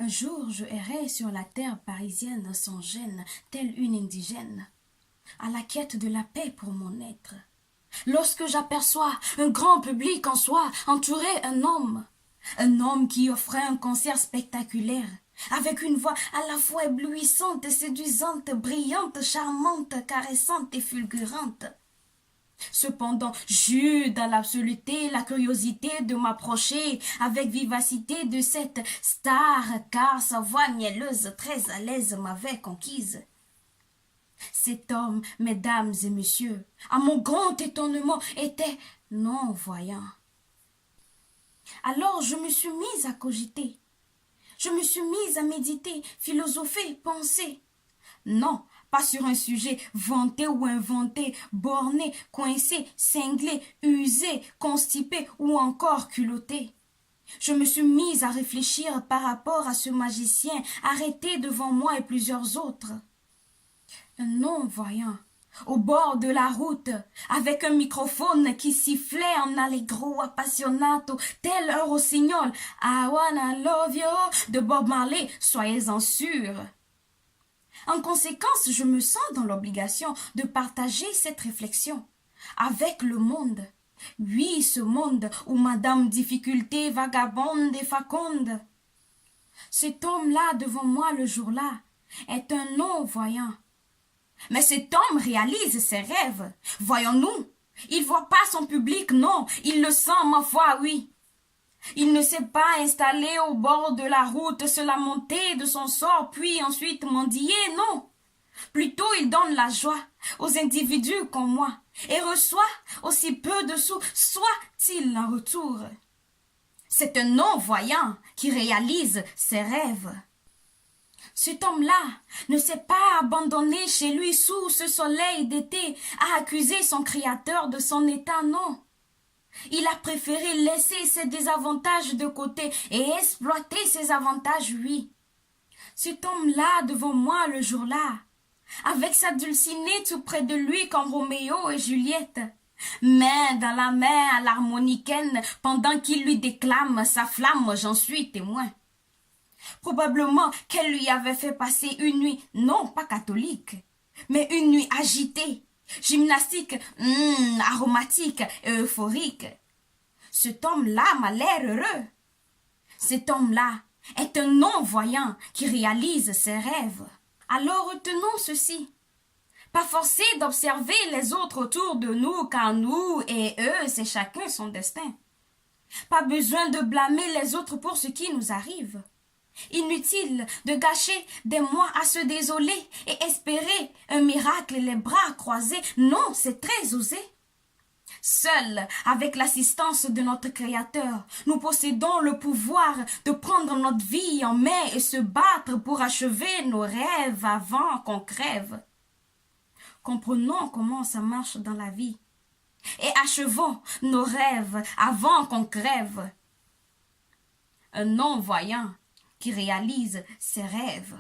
Un jour, je errais sur la terre parisienne sans gêne, telle une indigène, à la quête de la paix pour mon être. Lorsque j'aperçois un grand public en soi entourer un homme qui offrait un concert spectaculaire, avec une voix à la fois éblouissante, séduisante, brillante, charmante, caressante et fulgurante. Cependant, j'eus dans l'absoluté la curiosité de m'approcher avec vivacité de cette star, car sa voix mielleuse, très à l'aise, m'avait conquise. Cet homme, mesdames et messieurs, à mon grand étonnement, était non-voyant. Alors je me suis mise à cogiter. Je me suis mise à méditer, philosopher, penser. Non, pas sur un sujet vanté ou inventé, borné, coincé, cinglé, usé, constipé ou encore culotté. Je me suis mise à réfléchir par rapport à ce magicien arrêté devant moi et plusieurs autres. Un non-voyant, au bord de la route, avec un microphone qui sifflait en allegro appassionato, tel un rossignol, I wanna love you, de Bob Marley, soyez-en sûrs. En conséquence, je me sens dans l'obligation de partager cette réflexion avec le monde. Oui, ce monde où Madame Difficulté vagabonde et faconde. Cet homme-là devant moi le jour-là est un non-voyant. Mais cet homme réalise ses rêves. Voyons-nous, il voit pas son public, non, il le sent, ma foi, oui. Il ne s'est pas installé au bord de la route, se lamenter de son sort, puis ensuite mendier, non. Plutôt il donne la joie aux individus comme moi, et reçoit aussi peu de sous, soit-il en retour. C'est un non-voyant qui réalise ses rêves. Cet homme-là ne s'est pas abandonné chez lui sous ce soleil d'été à accuser son créateur de son état, non. Il a préféré laisser ses désavantages de côté et exploiter ses avantages, oui. Cet homme-là devant moi le jour-là, avec sa dulcinée tout près de lui comme Roméo et Juliette, main dans la main à l'harmonicaine pendant qu'il lui déclame sa flamme, j'en suis témoin. Probablement qu'elle lui avait fait passer une nuit, non pas catholique, mais une nuit agitée, gymnastique, aromatique et euphorique. Cet homme-là m'a l'air heureux. Cet homme-là est un non-voyant qui réalise ses rêves. Alors retenons ceci. Pas forcé d'observer les autres autour de nous, car nous et eux, c'est chacun son destin. Pas besoin de blâmer les autres pour ce qui nous arrive. Inutile de gâcher des mois à se désoler et espérer un miracle les bras croisés. Non, c'est très osé. Seuls, avec l'assistance de notre Créateur, nous possédons le pouvoir de prendre notre vie en main et se battre pour achever nos rêves avant qu'on crève. Comprenons comment ça marche dans la vie et achevons nos rêves avant qu'on crève. Un non-voyant qui réalise ses rêves.